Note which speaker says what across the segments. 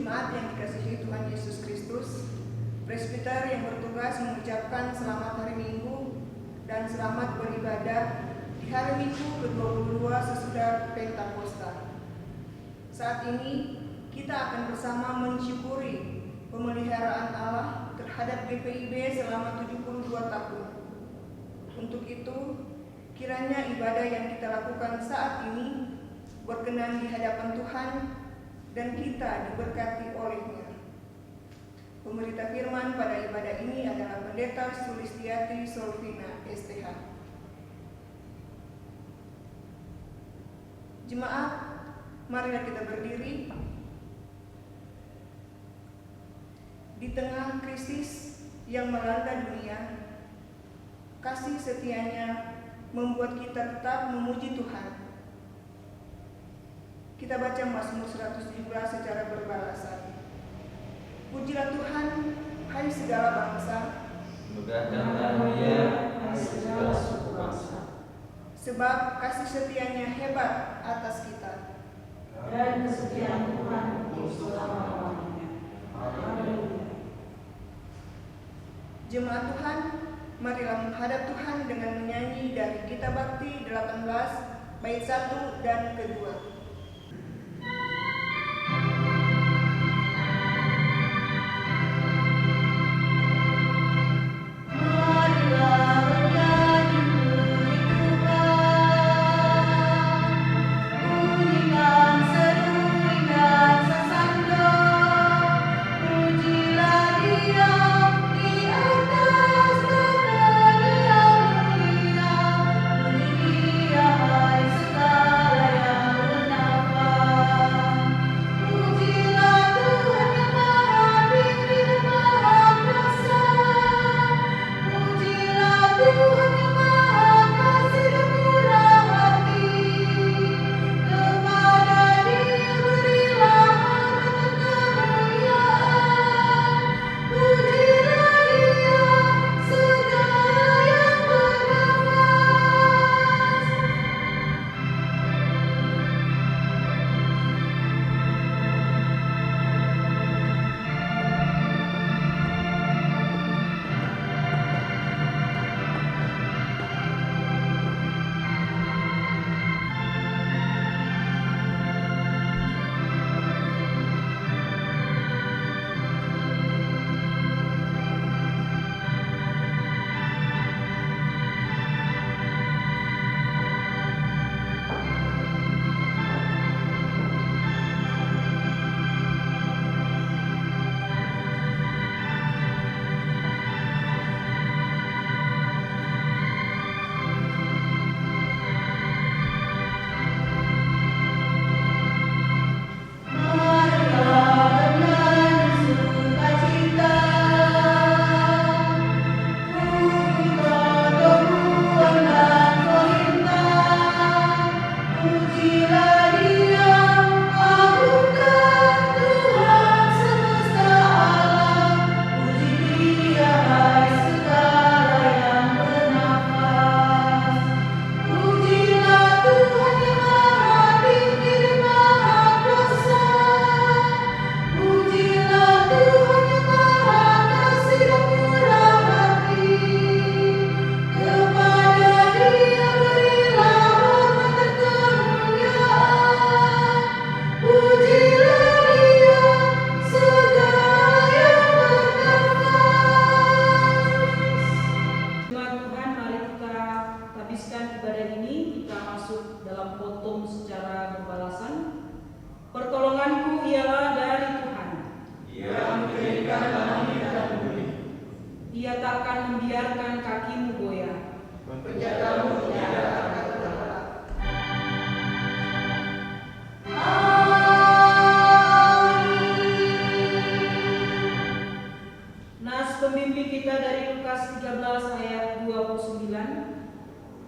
Speaker 1: Jemaat yang dikasihi Tuhan Yesus Kristus, presbiter yang bertugas mengucapkan selamat hari Minggu dan selamat beribadah di hari Minggu ke-22 sesudah Pentakosta. Saat ini kita akan bersama mensyukuri pemeliharaan Allah terhadap GPIB selama 72 tahun. Untuk itu, kiranya ibadah yang kita lakukan saat ini berkenan di hadapan Tuhan dan kita diberkati olehnya. Pemberita firman pada ibadah ini adalah Pendeta Sulistiati Solvina, STH. Jemaat, marilah kita berdiri. Di tengah krisis yang melanda dunia, kasih setianya membuat kita tetap memuji Tuhan. Kita baca Mazmur 117 secara berbalasan. Pujilah Tuhan, hai segala bangsa.
Speaker 2: Mudah-mudahan Dia, hai segala suku bangsa.
Speaker 1: Sebab kasih setianya hebat atas kita.
Speaker 3: Dan kesetiaan Tuhan untuk selama-lamanya. Haleluya.
Speaker 1: Jemaat Tuhan, marilah menghadap Tuhan dengan menyanyi dari Kitab Bakti 18 bait 1 dan kedua.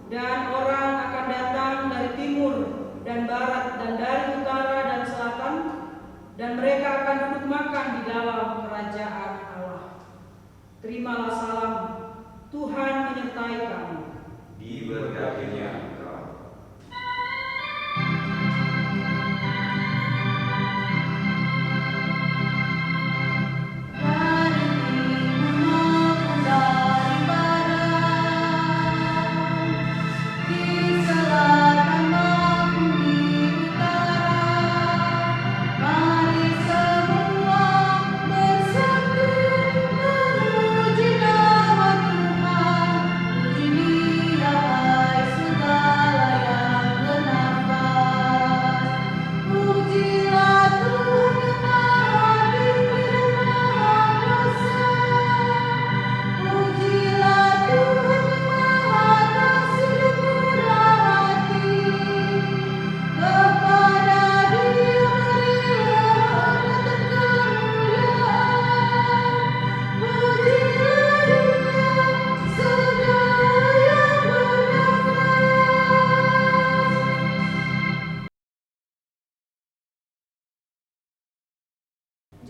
Speaker 3: Dan orang akan datang dari timur dan barat dan dari utara dan selatan, dan mereka akan duduk makan di dalam kerajaan Allah. Terimalah salam, Tuhan menyertai kamu.
Speaker 2: Diberkatinya engkau.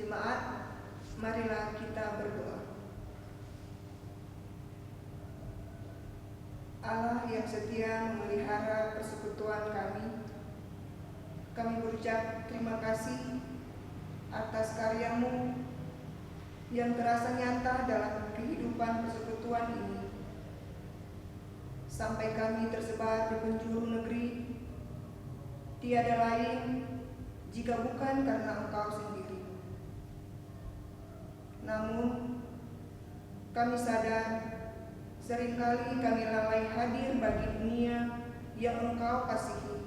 Speaker 1: jemaat, marilah kita berdoa. Allah yang setia memelihara persekutuan kami berucap terima kasih atas karya-Mu yang terasa nyata dalam kehidupan persekutuan ini. Sampai kami tersebar di penjuru negeri, tiada lain jika bukan karena Engkau sendiri. Namun, kami sadar seringkali kami lalai hadir bagi dunia yang Engkau kasihi.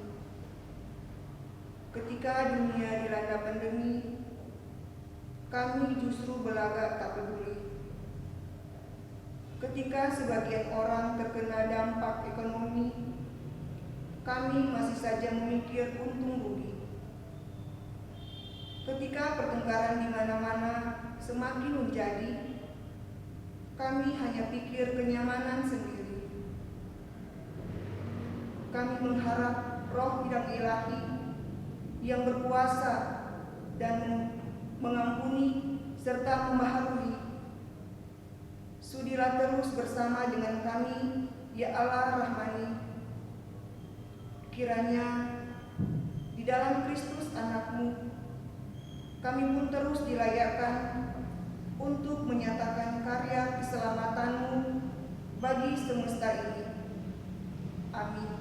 Speaker 1: Ketika dunia dilanda pandemi, kami justru belagak tak peduli. Ketika sebagian orang terkena dampak ekonomi, kami masih saja memikir untung rugi. Ketika pertengkaran di mana-mana semakin menjadi, kami hanya pikir kenyamanan sendiri. Kami mengharap roh bidang ilahi yang berkuasa dan mengampuni serta membaharui. Sudilah terus bersama dengan kami, ya Allah Rahmani. Kiranya di dalam Kristus Anak-Mu, kami pun terus dilayakkan untuk menyatakan karya keselamatan-Mu bagi semesta ini. Amin.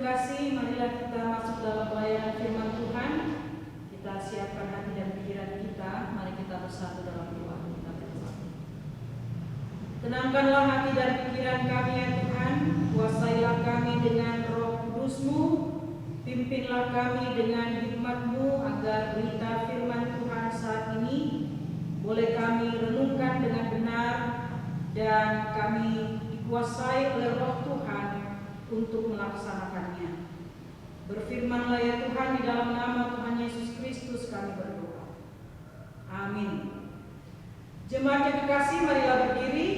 Speaker 3: terkasih, marilah kita masuk dalam pelayanan firman Tuhan. Kita siapkan hati dan pikiran kita. Mari kita bersatu dalam doa. Kita berdoa. Tenangkanlah hati dan pikiran kami ya Tuhan. Kuasailah kami dengan Roh Kudus-Mu. Pimpinlah kami dengan hikmat-Mu agar berita firman Tuhan saat ini boleh kami renungkan dengan benar dan kami dikuasai oleh Roh Tuhan untuk melaksanakannya. Berfirmanlah ya Tuhan, di dalam nama Tuhan Yesus Kristus kami berdoa. Amin. Jemaat yang dikasihi, marilah berdiri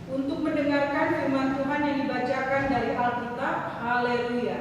Speaker 3: untuk mendengarkan firman Tuhan yang dibacakan dari Alkitab. Haleluya.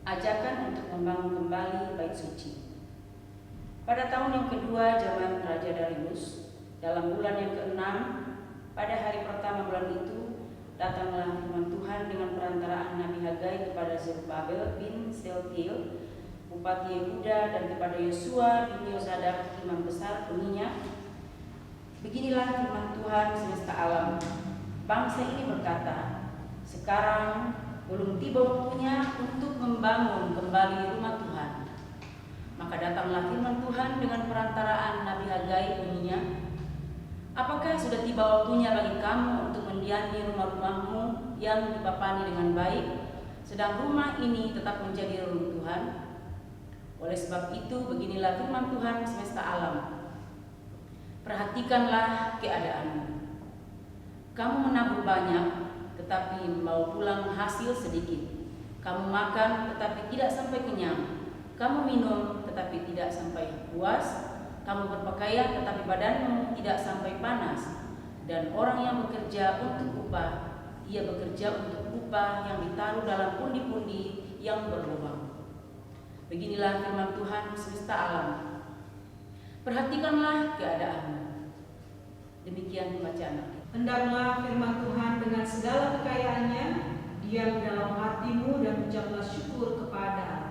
Speaker 4: Ajakan untuk membangun kembali bait suci. Pada tahun yang kedua zaman Raja Darius, dalam bulan yang ke-6, pada hari pertama bulan itu, datanglah firman Tuhan dengan perantaraan Nabi Hagai kepada Zerubabel bin Shealtiel, bupati Yehuda, dan kepada Yosua bin Yozadak, imam besar penginyak. Beginilah firman Tuhan semesta alam. Bangsa ini berkata, sekarang belum tiba waktunya untuk membangun kembali rumah Tuhan. Maka datanglah firman Tuhan dengan perantaraan Nabi Hagai bunyinya, apakah sudah tiba waktunya bagi kamu untuk mendiami rumah-rumahmu yang dipapani dengan baik, sedang rumah ini tetap menjadi reruntuhan? Oleh sebab itu, beginilah firman Tuhan semesta alam. Perhatikanlah keadaanmu. Kamu menabur banyak, tetapi membawa pulang hasil sedikit. Kamu makan tetapi tidak sampai kenyang. Kamu minum tetapi tidak sampai puas. Kamu berpakaian tetapi badanmu tidak sampai panas. Dan orang yang bekerja untuk upah, ia bekerja untuk upah yang ditaruh dalam pundi-pundi yang berlubang. Beginilah firman Tuhan semesta alam. Perhatikanlah keadaanmu. Demikian pembacaan Alkitab.
Speaker 3: Hendaklah firman Tuhan dengan segala kekayaannya diam dalam hatimu dan ucaplah syukur kepada Allah.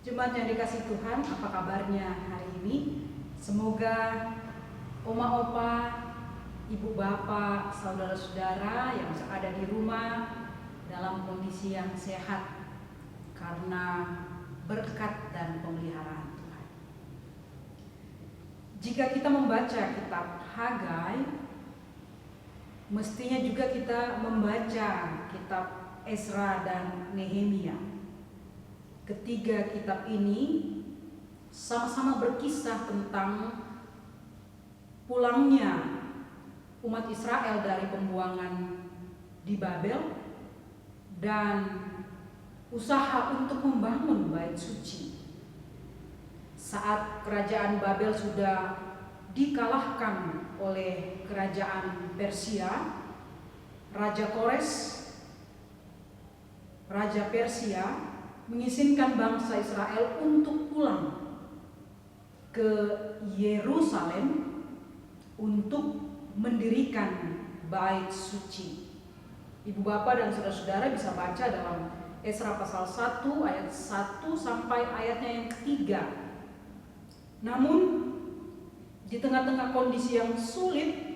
Speaker 3: Jemaat yang dikasihi Tuhan, apa kabarnya hari ini? Semoga oma opa, ibu bapak, saudara-saudara yang ada di rumah dalam kondisi yang sehat karena berkat dan pemeliharaan Tuhan. Jika kita membaca kitab Hagai, mestinya juga kita membaca kitab Ezra dan Nehemia. Ketiga kitab ini sama-sama berkisah tentang pulangnya umat Israel dari pembuangan di Babel dan usaha untuk membangun bait suci. Saat kerajaan Babel sudah dikalahkan oleh kerajaan Persia, Raja Kores, Raja Persia mengizinkan bangsa Israel untuk pulang ke Yerusalem untuk mendirikan bait suci. Ibu bapak dan saudara-saudara bisa baca dalam Esra pasal 1 ayat 1 sampai ayatnya yang ketiga. Namun di tengah-tengah kondisi yang sulit,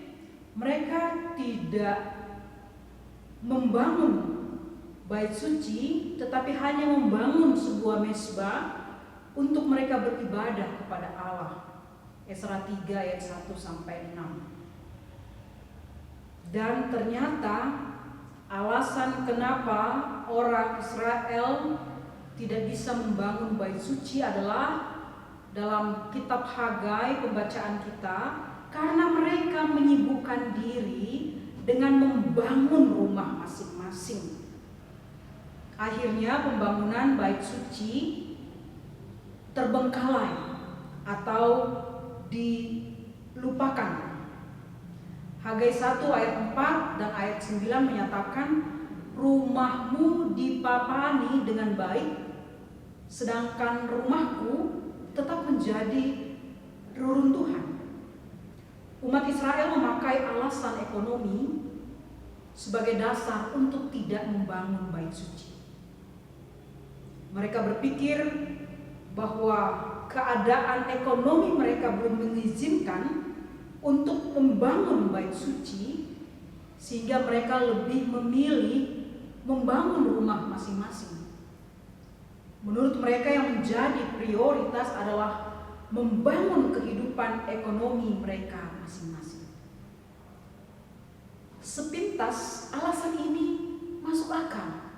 Speaker 3: mereka tidak membangun bait suci, tetapi hanya membangun sebuah mezbah untuk mereka beribadah kepada Allah. Esra 3 ayat 1 sampai 6. Dan ternyata alasan kenapa orang Israel tidak bisa membangun bait suci adalah dalam kitab Hagai pembacaan kita, karena mereka menyibukkan diri dengan membangun rumah masing-masing. Akhirnya pembangunan bait suci terbengkalai atau dilupakan. Hagai 1 ayat 4 dan ayat 9 menyatakan, rumahmu dipapani dengan baik, sedangkan rumahku tetap menjadi reruntuhan. Umat Israel memakai alasan ekonomi sebagai dasar untuk tidak membangun bait suci. Mereka berpikir bahwa keadaan ekonomi mereka belum mengizinkan untuk membangun bait suci, sehingga mereka lebih memilih membangun rumah masing-masing. Menurut mereka yang menjadi prioritas adalah membangun kehidupan ekonomi mereka masing-masing. Sepintas alasan ini masuk akal.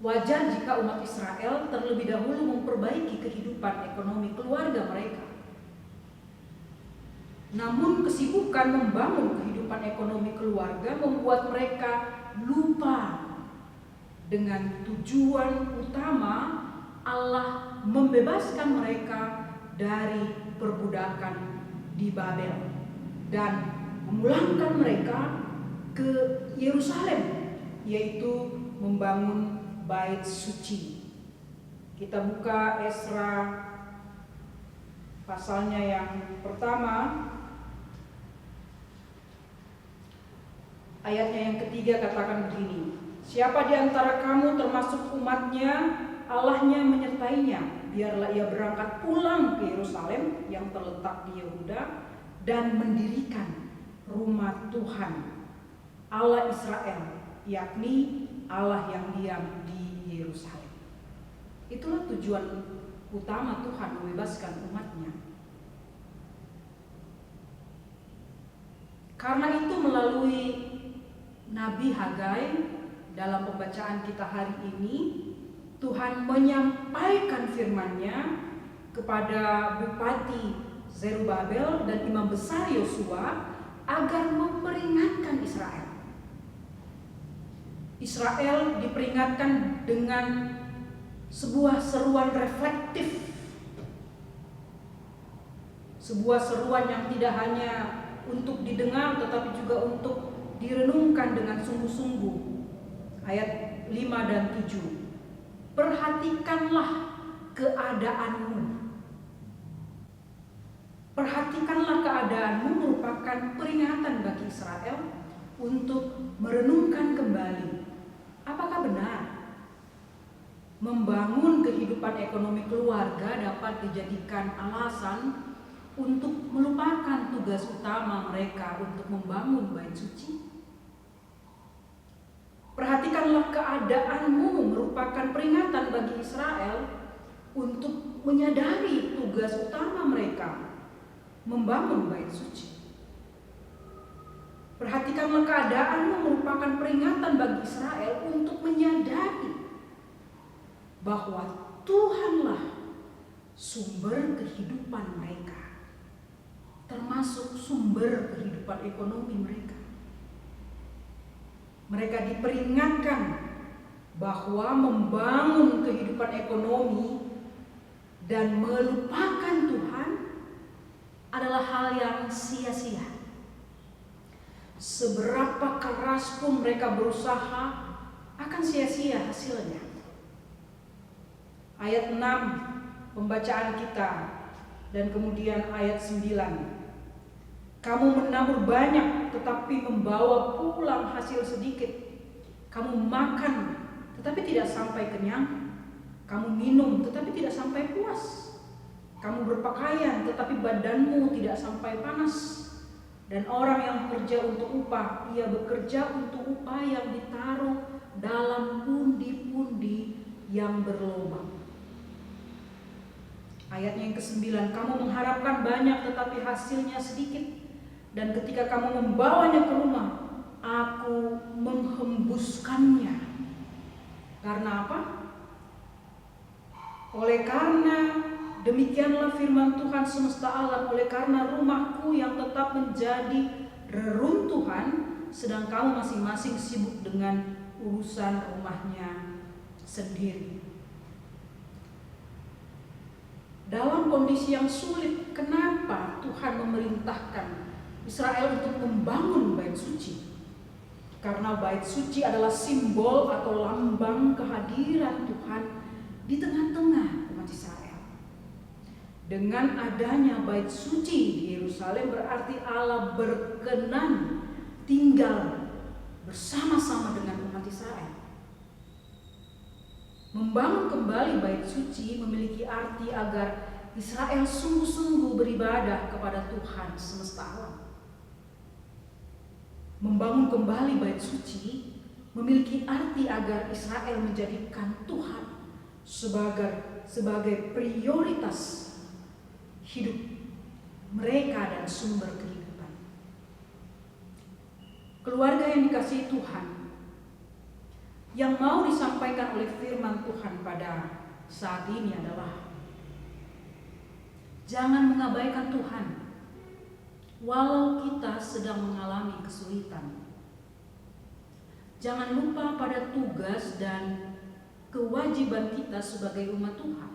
Speaker 3: Wajar jika umat Israel terlebih dahulu memperbaiki kehidupan ekonomi keluarga mereka. Namun kesibukan membangun kehidupan ekonomi keluarga membuat mereka lupa dengan tujuan utama Allah membebaskan mereka dari perbudakan di Babel dan memulangkan mereka ke Yerusalem, yaitu membangun bait suci. Kita buka Esra pasalnya yang pertama, ayatnya yang ketiga katakan begini, siapa di antara kamu termasuk umatnya, Allahnya menyertainya, biarlah ia berangkat pulang ke Yerusalem yang terletak di Yehuda dan mendirikan rumah Tuhan Allah Israel, yakni Allah yang diam di Yerusalem. Itulah tujuan utama Tuhan membebaskan umatnya. Karena itu melalui Nabi Hagai dalam pembacaan kita hari ini, Tuhan menyampaikan firman-Nya kepada Bupati Zerubabel dan Imam Besar Yosua agar memperingatkan Israel. Israel diperingatkan dengan sebuah seruan reflektif, sebuah seruan yang tidak hanya untuk didengar tetapi juga untuk direnungkan dengan sungguh-sungguh. Ayat 5 dan 7. Perhatikanlah keadaanmu. Perhatikanlah keadaanmu merupakan peringatan bagi Israel untuk merenungkan kembali. Apakah benar membangun kehidupan ekonomi keluarga dapat dijadikan alasan untuk melupakan tugas utama mereka untuk membangun bait suci? Perhatikanlah keadaanmu merupakan peringatan bagi Israel untuk menyadari tugas utama mereka membangun bait suci. Perhatikanlah keadaanmu merupakan peringatan bagi Israel untuk menyadari bahwa Tuhanlah sumber kehidupan mereka, termasuk sumber kehidupan ekonomi mereka. Mereka diperingatkan bahwa membangun kehidupan ekonomi dan melupakan Tuhan adalah hal yang sia-sia. Seberapa keras pun mereka berusaha, akan sia-sia hasilnya. Ayat 6 pembacaan kita dan kemudian ayat 9. Kamu menabur banyak tetapi membawa pulang hasil sedikit. Kamu makan tetapi tidak sampai kenyang. Kamu minum tetapi tidak sampai puas. Kamu berpakaian tetapi badanmu tidak sampai panas. Dan orang yang bekerja untuk upah, ia bekerja untuk upah yang ditaruh dalam pundi-pundi yang berlubang. Ayatnya yang ke-9, kamu mengharapkan banyak tetapi hasilnya sedikit. Dan ketika kamu membawanya ke rumah, aku menghembuskannya. Karena apa? Oleh karena demikianlah firman Tuhan semesta alam, oleh karena rumahku yang tetap menjadi reruntuhan, sedang kamu masing-masing sibuk dengan urusan rumahnya sendiri. Dalam kondisi yang sulit, kenapa Tuhan memerintahkan Israel untuk membangun bait suci? Karena bait suci adalah simbol atau lambang kehadiran Tuhan di tengah-tengah umat Israel. Dengan adanya bait suci di Yerusalem berarti Allah berkenan tinggal bersama-sama dengan umat Israel. Membangun kembali bait suci memiliki arti agar Israel sungguh-sungguh beribadah kepada Tuhan semesta alam. Membangun kembali bait suci memiliki arti agar Israel menjadikan Tuhan sebagai prioritas hidup mereka dan sumber kehidupan. Keluarga yang dikasihi Tuhan, yang mau disampaikan oleh firman Tuhan pada saat ini adalah jangan mengabaikan Tuhan walau kita sedang mengalami kesulitan. Jangan lupa pada tugas dan kewajiban kita sebagai umat Tuhan.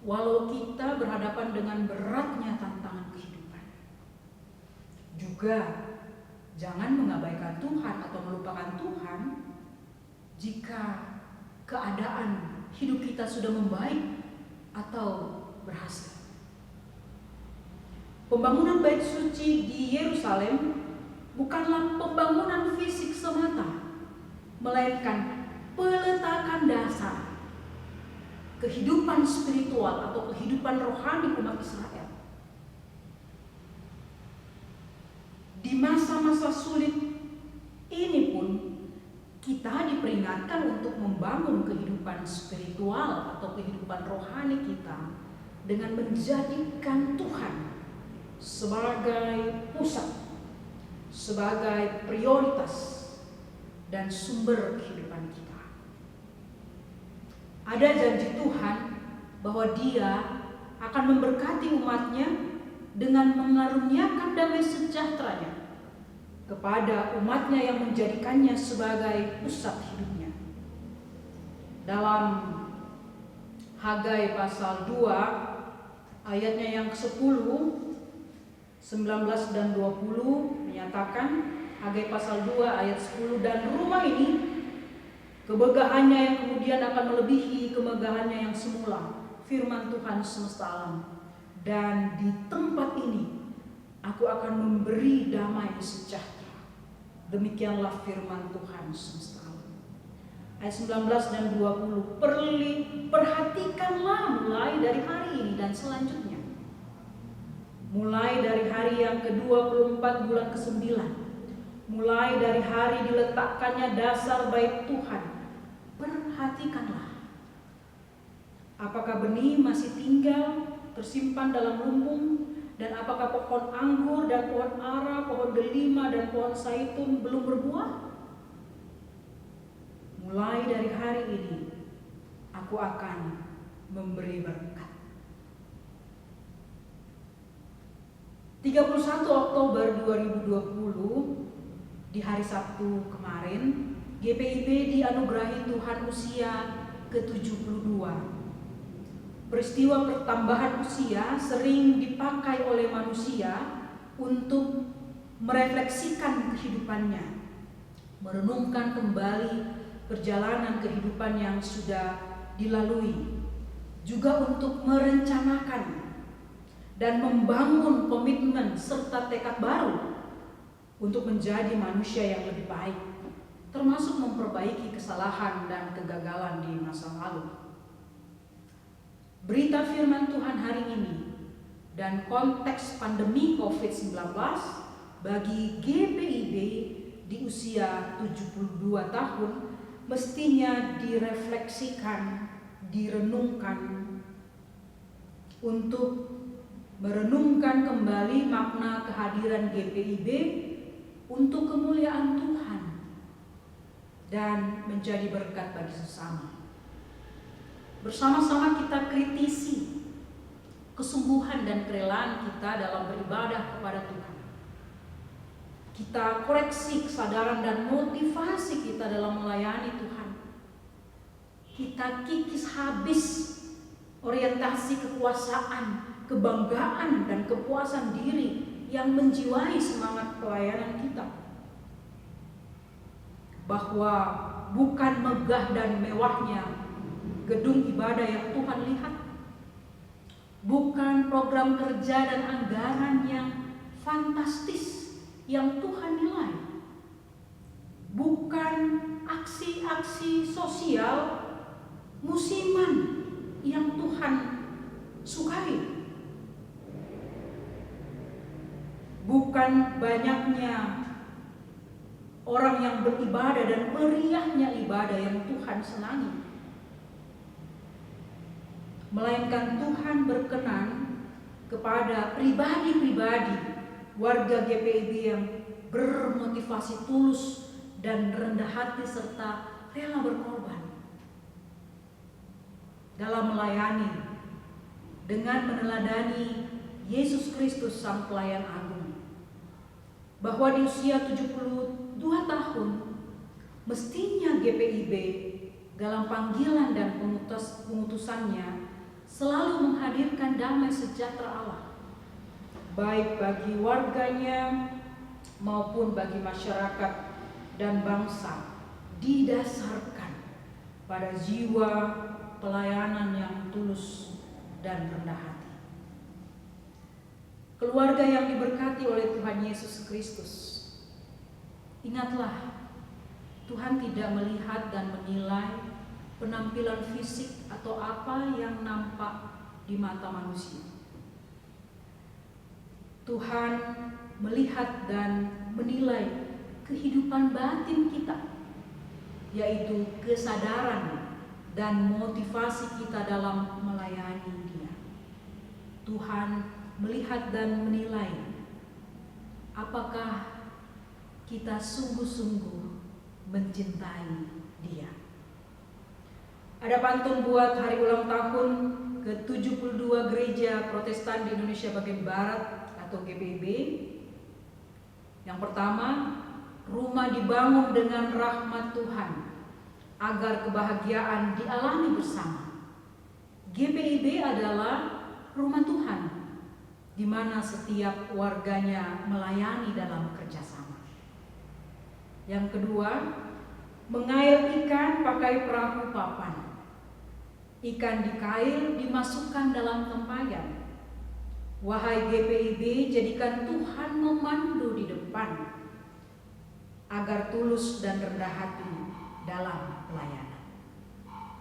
Speaker 3: Walau kita berhadapan dengan beratnya tantangan kehidupan. Juga jangan mengabaikan Tuhan atau melupakan Tuhan jika keadaan hidup kita sudah membaik atau berhasil. Pembangunan bait suci di Yerusalem bukanlah pembangunan fisik semata, melainkan peletakan dasar kehidupan spiritual atau kehidupan rohani umat Israel. Di masa-masa sulit ini pun kita diperingatkan untuk membangun kehidupan spiritual atau kehidupan rohani kita dengan menjadikan Tuhan sebagai pusat, sebagai prioritas dan sumber kehidupan kita. Ada janji Tuhan bahwa Dia akan memberkati umatnya dengan mengaruniakan damai sejahtera-Nya kepada umatnya yang menjadikannya sebagai pusat hidupnya. Dalam Hagai pasal 2 ayatnya yang ke-10, 19 dan 20 menyatakan, Hagai pasal 2 ayat 10, dan rumah ini kemegahannya yang kemudian akan melebihi kemegahannya yang semula, firman Tuhan semesta alam. Dan di tempat ini aku akan memberi damai sejahtera. Demikianlah firman Tuhan semesta alam. Ayat 19 dan 20, perhatikanlah mulai dari hari ini dan selanjutnya. Mulai dari hari yang ke-24 bulan ke-9, mulai dari hari diletakkannya dasar bait Tuhan, perhatikanlah. Apakah benih masih tinggal tersimpan dalam lumbung, dan apakah pohon anggur dan pohon ara, pohon delima dan pohon zaitun belum berbuah? Mulai dari hari ini aku akan memberi berkat. 31 Oktober 2020 di hari Sabtu kemarin, GPIB dianugerahi Tuhan usia ke-72. Peristiwa pertambahan usia sering dipakai oleh manusia untuk merefleksikan kehidupannya, merenungkan kembali perjalanan kehidupan yang sudah dilalui, juga untuk merencanakan dan membangun komitmen serta tekad baru untuk menjadi manusia yang lebih baik, termasuk memperbaiki kesalahan dan kegagalan di masa lalu. Berita firman Tuhan hari ini dan konteks pandemi COVID-19 bagi GPIB di usia 72 tahun mestinya direfleksikan, direnungkan untuk merenungkan kembali makna kehadiran GPIB untuk kemuliaan Tuhan dan menjadi berkat bagi sesama. Bersama-sama kita kritisi kesungguhan dan kerelaan kita dalam beribadah kepada Tuhan. Kita koreksi kesadaran dan motivasi kita dalam melayani Tuhan. Kita kikis habis orientasi kekuasaan, kebanggaan dan kepuasan diri yang menjiwai semangat pelayanan kita. Bahwa bukan megah dan mewahnya gedung ibadah yang Tuhan lihat, bukan program kerja dan anggaran yang fantastis yang Tuhan nilai, bukan aksi-aksi sosial musiman yang Tuhan sukai, bukan banyaknya orang yang beribadah dan meriahnya ibadah yang Tuhan senangi, melainkan Tuhan berkenan kepada pribadi-pribadi warga GPIB yang bermotivasi tulus dan rendah hati serta rela berkorban dalam melayani dengan meneladani Yesus Kristus Sang Pelayan Agung, bahwa di usia 72 tahun mestinya GPIB dalam panggilan dan pengutusannya selalu menghadirkan damai sejahtera Allah, baik bagi warganya maupun bagi masyarakat dan bangsa, didasarkan pada jiwa pelayanan yang tulus dan rendah hati. Keluarga yang diberkati oleh Tuhan Yesus Kristus, ingatlah, Tuhan tidak melihat dan menilai penampilan fisik atau apa yang nampak di mata manusia. Tuhan melihat dan menilai kehidupan batin kita, yaitu kesadaran dan motivasi kita dalam melayani Dia. Tuhan melihat dan menilai apakah kita sungguh-sungguh mencintai Dia. Ada pantun buat hari ulang tahun ke-72 Gereja Protestan di Indonesia bagian Barat atau GPIB. Yang pertama, rumah dibangun dengan rahmat Tuhan agar kebahagiaan dialami bersama. GPIB adalah rumah Tuhan di mana setiap warganya melayani dalam kerjasama. Yang kedua, mengail ikan pakai perahu papan. Ikan dikail dimasukkan dalam tempayan. Wahai GPIB, jadikan Tuhan memandu di depan agar tulus dan rendah hati dalam pelayanan.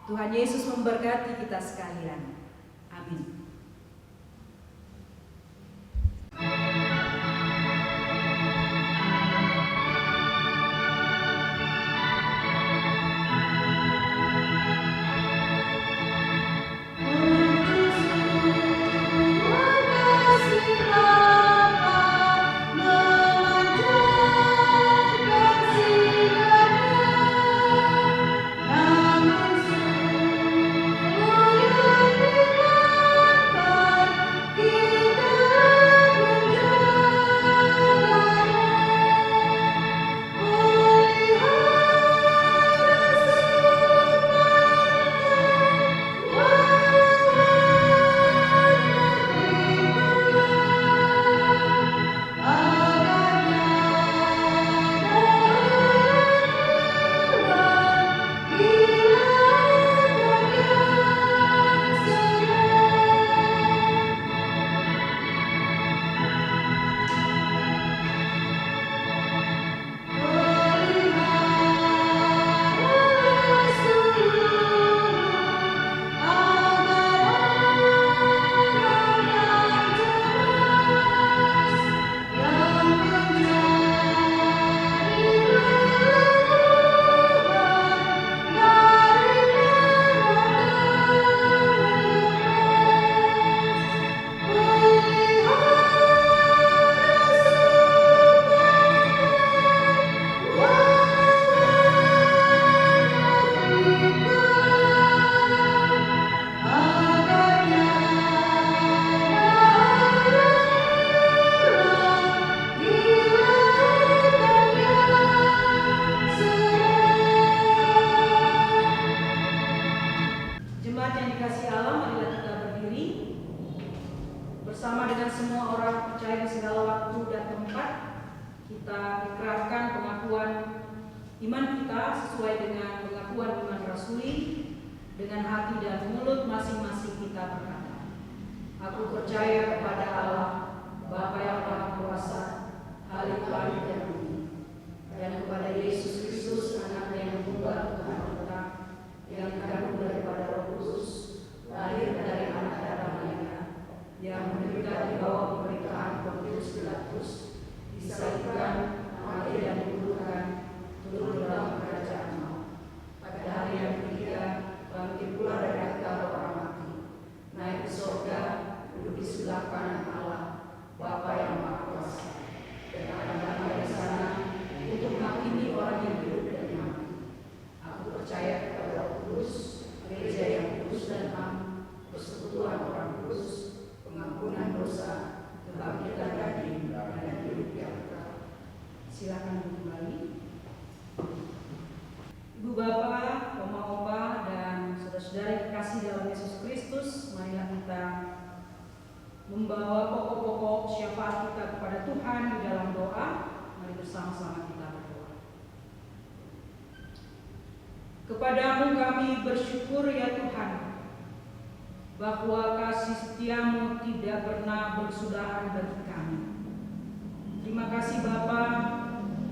Speaker 3: Tuhan Yesus memberkati kita sekalian. Amin.
Speaker 5: Namun
Speaker 3: kita ikrarkan pengakuan iman kita sesuai dengan pengakuan iman rasuli. Dengan hati dan mulut masing-masing kita berkata, aku percaya kepada Allah, Bapa yang Maha Kuasa, Khalik langit dan bumi, dan kepada Yesus Kristus, Anaknya yang tunggal Tuhan kita, yang dikandung daripada Roh Kudus, lahir dari anak darah Maria, yang menderita di bawah pemerintahan Pontius Pilatus, disalibkan, mati dan dikuburkan, turun dalam kerajaan maut. Pada hari yang ketiga, bangkit pula dari antara orang mati, naik ke surga, duduk di sebelah kanan Allah, Bapa yang Maha Kuasa, dan akan datang dari sana untuk menghakimi orang yang hidup dan mati. Aku percaya kepada Roh Kudus, gereja yang kudus dan am, persekutuan orang kudus, pengampunan dosa, kebangkitan daging, dan hidup yang kekal. Silakan kembali. Ibu Bapak, Oma-Opa, dan saudara-saudara kekasih dalam Yesus Kristus, marilah kita membawa pokok-pokok syafaat kita kepada Tuhan di dalam doa. Mari bersama-sama kita berdoa. Kepadamu kami bersyukur ya Tuhan, bahwa kasih setiamu tidak pernah bersudahan bagi kami. Terima kasih Bapa,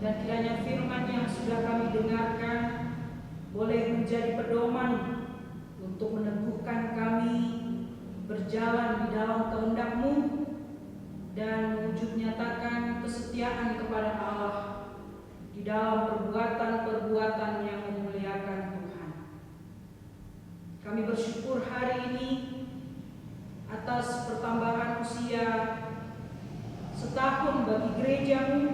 Speaker 3: dan kiranya firman yang sudah kami dengarkan boleh menjadi pedoman untuk meneguhkan kami berjalan di dalam kehendak-Mu dan wujud nyatakan kesetiaan kepada Allah di dalam perbuatan-perbuatan yang memuliakan Tuhan. Kami bersyukur hari ini atas pertambahan usia setahun bagi gereja-Mu,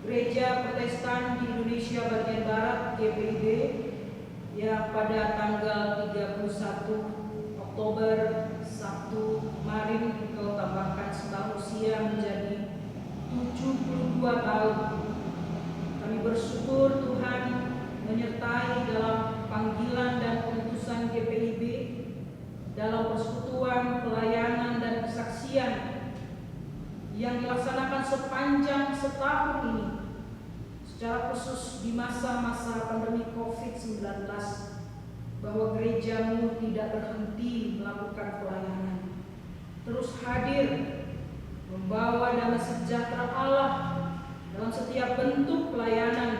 Speaker 3: Gereja Protestan di Indonesia bagian Barat GPIB, yang pada tanggal 31 Oktober Sabtu kemarin Engkau tambahkan setahun usia menjadi 72 tahun. Kami bersyukur Tuhan menyertai dalam panggilan dan keputusan GPIB dalam persekutuan, pelayanan dan kesaksian yang dilaksanakan sepanjang setahun ini, secara khusus di masa-masa pandemi COVID-19, bahwa gereja-Mu tidak berhenti melakukan pelayanan, terus hadir membawa damai sejahtera Allah dalam setiap bentuk pelayanan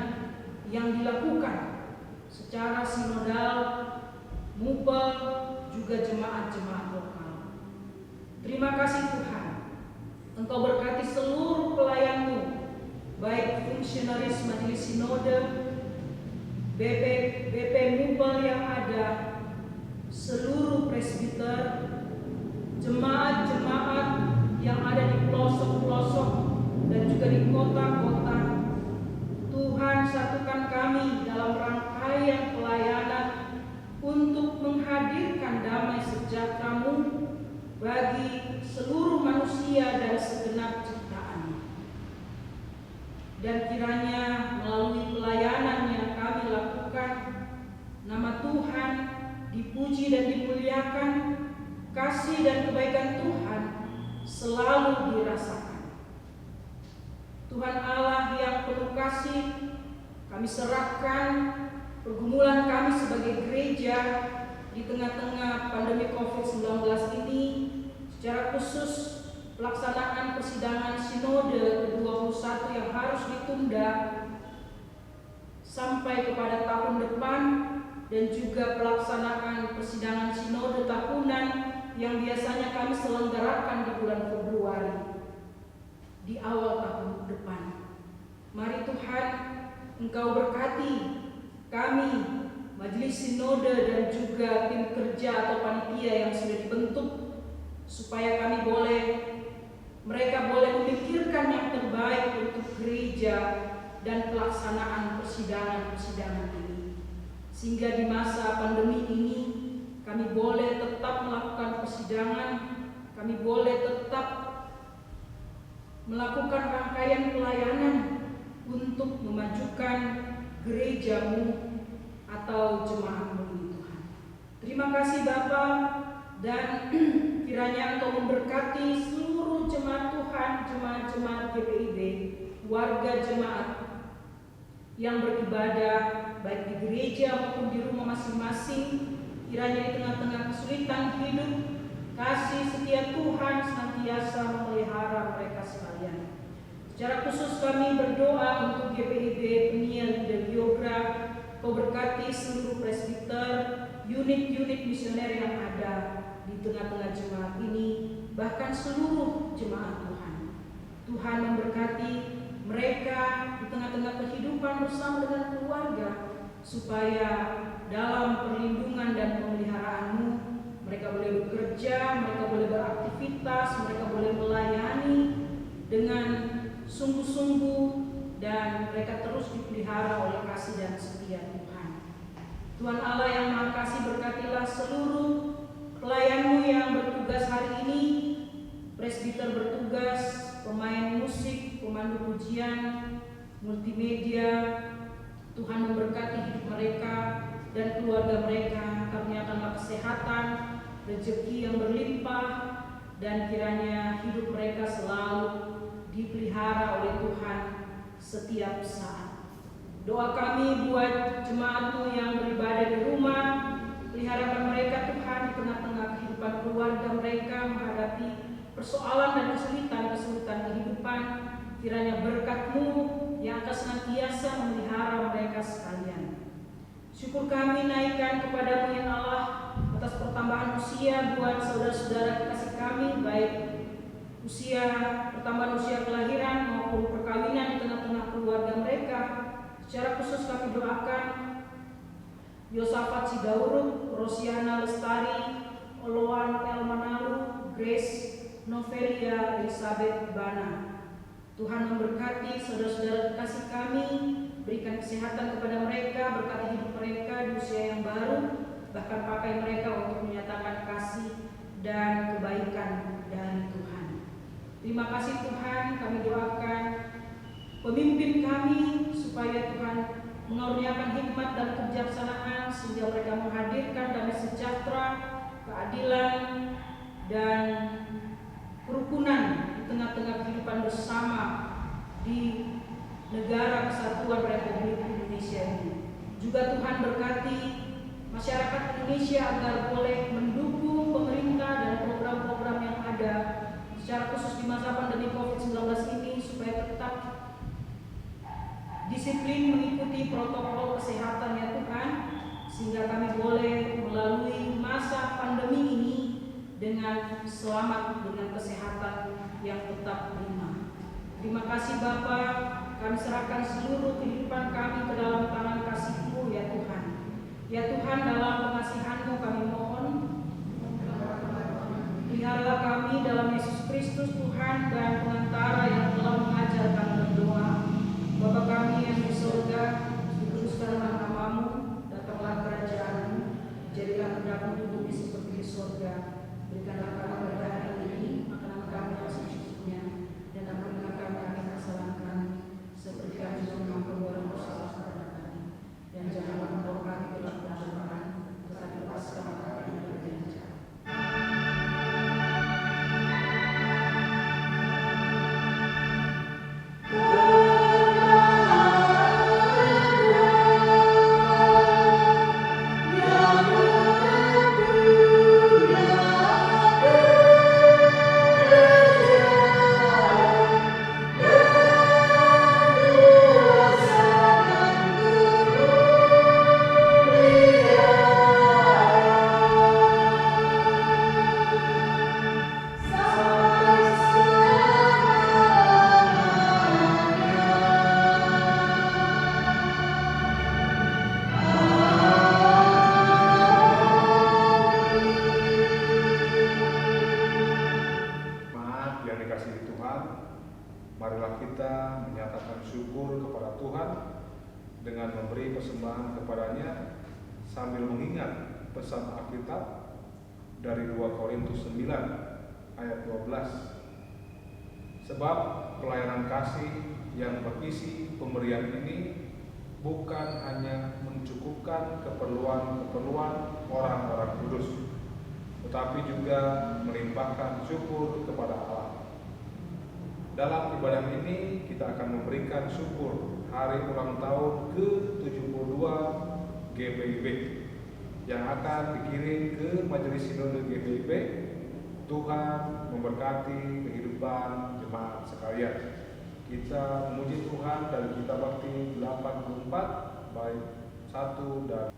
Speaker 3: yang dilakukan secara sinodal, mupel, juga jemaat-jemaat lokal. Terima kasih Tuhan, Engkau berkati seluruh pelayan-Mu, baik fungsionaris Majelis Sinode, BP Mupel yang ada, seluruh presbiter, jemaat-jemaat yang ada di pelosok-pelosok dan juga di kota-kota. Tuhan, satukan kami dalam rangkaian pelayanan untuk menghadirkan damai sejahtera-Mu bagi seluruh manusia dan segenap ciptaan. Dan kiranya melalui pelayanan yang kami lakukan, nama Tuhan dipuji dan dimuliakan, kasih dan kebaikan Tuhan selalu dirasakan. Tuhan Allah yang penuh kasih, kami serahkan pergumulan kami sebagai gereja di tengah-tengah pandemi COVID-19 ini, secara khusus pelaksanaan persidangan sinode ke-21 yang harus ditunda sampai kepada tahun depan, dan juga pelaksanaan persidangan sinode tahunan yang biasanya kami selenggarakan di bulan Februari di awal tahun depan. Mari Tuhan, Engkau berkati kami, Majelis Sinode dan juga tim kerja atau panitia yang sudah dibentuk, supaya mereka boleh memikirkan yang terbaik untuk gereja dan pelaksanaan persidangan-persidangan ini, sehingga di masa pandemi ini kami boleh tetap melakukan persidangan, kami boleh tetap melakukan rangkaian pelayanan untuk memajukan gereja-Mu atau jemaat-Mu ini Tuhan. Terima kasih Bapa, dan kiranya Engkau memberkati seluruh jemaat Tuhan, jemaat-jemaat GPIB, warga keluarga jemaat yang beribadah baik di gereja maupun di rumah masing-masing, kiranya di tengah-tengah kesulitan hidup, kasih setia Tuhan senantiasa memelihara mereka sekalian. Secara khusus kami berdoa untuk GPIB Peniel dan Yogra. Kau berkati seluruh presbiter, unit-unit misioner yang ada di tengah-tengah jemaat ini, bahkan seluruh jemaat Tuhan. Tuhan memberkati mereka di tengah-tengah kehidupan bersama dengan keluarga, supaya dalam perlindungan dan pemeliharaan-Mu mereka boleh bekerja, mereka boleh beraktivitas, mereka boleh melayani dengan sungguh-sungguh, dan mereka terus dipelihara oleh kasih dan setia Tuhan. Tuhan Allah yang Maha Kasih, berkatilah seluruh pelayan-Mu yang bertugas hari ini, presbiter bertugas, pemain musik, pemandu pujian, multimedia. Tuhan memberkati hidup mereka dan keluarga mereka, karuniakanlah kesehatan, rezeki yang berlimpah, dan kiranya hidup mereka selalu dipelihara oleh Tuhan setiap saat. Doa kami buat jemaat-Mu yang beribadah di rumah, peliharakan mereka Tuhan di tengah-tengah kehidupan keluarga mereka menghadapi persoalan dan kesulitan kehidupan. Kiranya berkat-Mu yang akan senantiasa memelihara mereka sekalian. Syukur kami naikkan kepada-Mu ya Allah atas pertambahan usia buat saudara-saudara kekasih kami, baik pertambahan usia kelahiran maupun perkawinan di tengah-tengah keluarga mereka. Secara khusus kami doakan Yosafat Sidauruk, Rosiana Lestari, Oloan Elmanalu, Grace Novelia Elizabeth Bana. Tuhan memberkati saudara-saudara kekasih kami, berikan kesehatan kepada mereka, berkati hidup mereka di usia yang baru, bahkan pakai mereka untuk menyatakan kasih dan kebaikan dari Tuhan. Terima kasih Tuhan, kami doakan pemimpin kami supaya Tuhan mengaruniakan hikmat dan kebijaksanaan sehingga mereka menghadirkan damai sejahtera, keadilan, dan kerukunan di tengah-tengah kehidupan bersama di negara kesatuan Republik Indonesia ini. Juga Tuhan berkati masyarakat Indonesia agar boleh mendukung pemerintah dan program-program yang ada, secara khusus di masa pandemi COVID-19 ini, supaya tetap disiplin mengikuti protokol kesehatan ya Tuhan, sehingga kami boleh melalui masa pandemi ini dengan selamat, dengan kesehatan yang tetap prima. Terima kasih Bapa, kami serahkan seluruh kehidupan kami ke dalam tangan kasih-Mu ya Tuhan. Ya Tuhan, dalam pengasihan-Mu kami mohon, peliharalah kami dalam Yesus Kristus Tuhan dan pengantara yang telah mengajarkan berdoa. Bapa kami yang di surga, dikuduskanlah nama-Mu, datanglah kerajaan-Mu, jadilah kehendak-Mu di bumi seperti di surga. Berikanlah kami pada hari ini makanan kami yang secukupnya, dan ampunilah kami akan kesalahan kami, seperti kami juga mengampuni orang bersalah kepada kami. Dan janganlah membawa kami ke dalam pencobaan, tetapi lepaskanlah kami dari jahat.
Speaker 5: Marilah kita menyatakan syukur kepada Tuhan dengan memberi persembahan kepada-Nya sambil mengingat pesan Alkitab dari 2 Korintus 9 ayat 12. Sebab pelayanan kasih yang berisi pemberian ini bukan hanya mencukupkan keperluan orang-orang kudus, tetapi juga melimpahkan syukur kepada Allah. Dalam ibadah ini kita akan memberikan syukur hari ulang tahun ke-72 GPIB yang akan dikirim ke Majelis Sinode GPIB. Tuhan memberkati kehidupan jemaat sekalian. Kita memuji Tuhan dari Kitab Bakti 84 bait 1 dan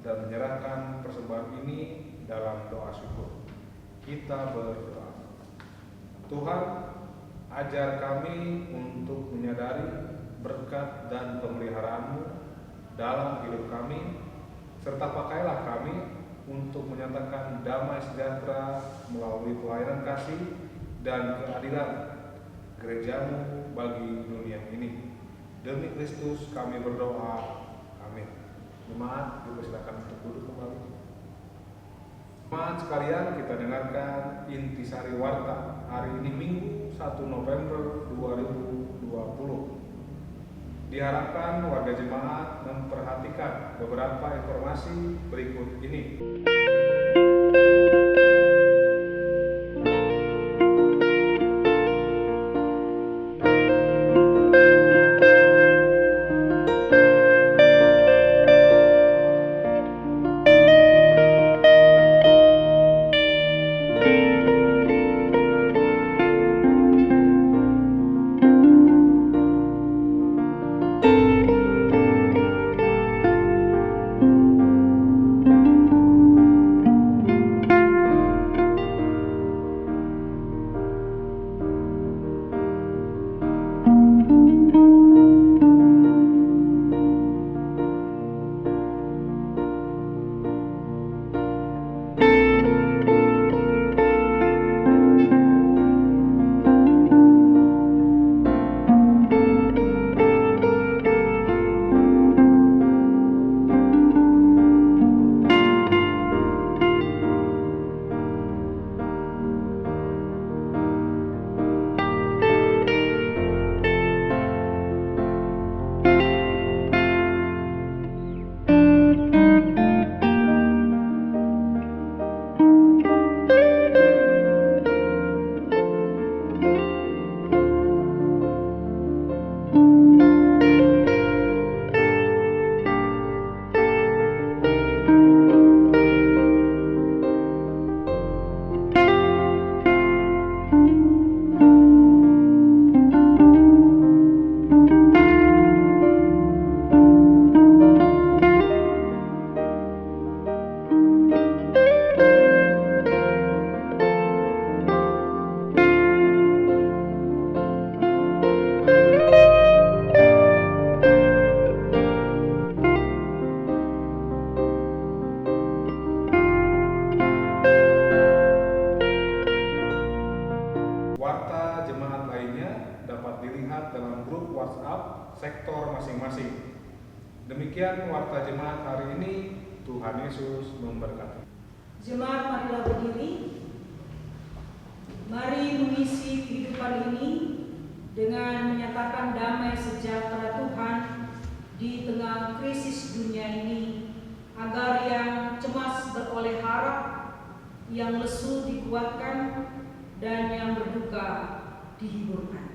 Speaker 5: dan menyerahkan persembahan ini dalam doa syukur. Kita berdoa. Tuhan, ajar kami untuk menyadari berkat dan pemeliharaan-Mu dalam hidup kami, serta pakailah kami untuk menyatakan damai sejahtera melalui pelayanan kasih dan keadilan gereja-Mu bagi dunia ini. Demi Kristus kami berdoa. Amin. Jemaat, dipersilakan untuk duduk kembali. Jemaat sekalian, kita dengarkan intisari warta hari ini Minggu 1 November 2020. Diharapkan warga jemaat memperhatikan beberapa informasi berikut ini. Demikian warta jemaat hari ini. Tuhan Yesus memberkati.
Speaker 3: Jemaat, marilah berdiri. Mari mengisi kehidupan ini dengan menyatakan damai sejahtera Tuhan di tengah krisis dunia ini, agar yang cemas beroleh harap, yang lesu dikuatkan, dan yang berduka dihiburkan.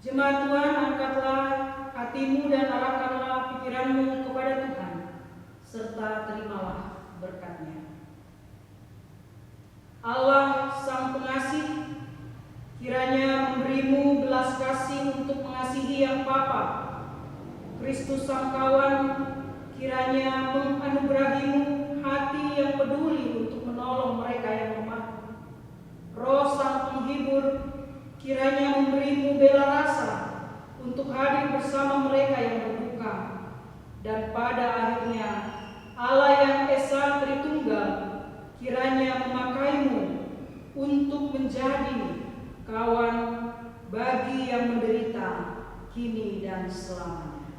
Speaker 3: Jemaat Tuhan, angkatlah hatimu dan arahkanlah pikiranmu kepada Tuhan, serta terimalah berkat-Nya. Allah Sang Pengasih, kiranya memberimu belas kasih untuk mengasihi yang papa. Kristus Sang Kawan, kiranya menganugerahimu hati yang peduli untuk menolong mereka yang lemah. Roh Sang Penghibur, kiranya memberimu bela rasa untuk hadir bersama mereka yang berduka. Dan pada akhirnya, Allah yang Esa Tritunggal, kiranya memakaimu untuk menjadi kawan bagi yang menderita kini dan selamanya.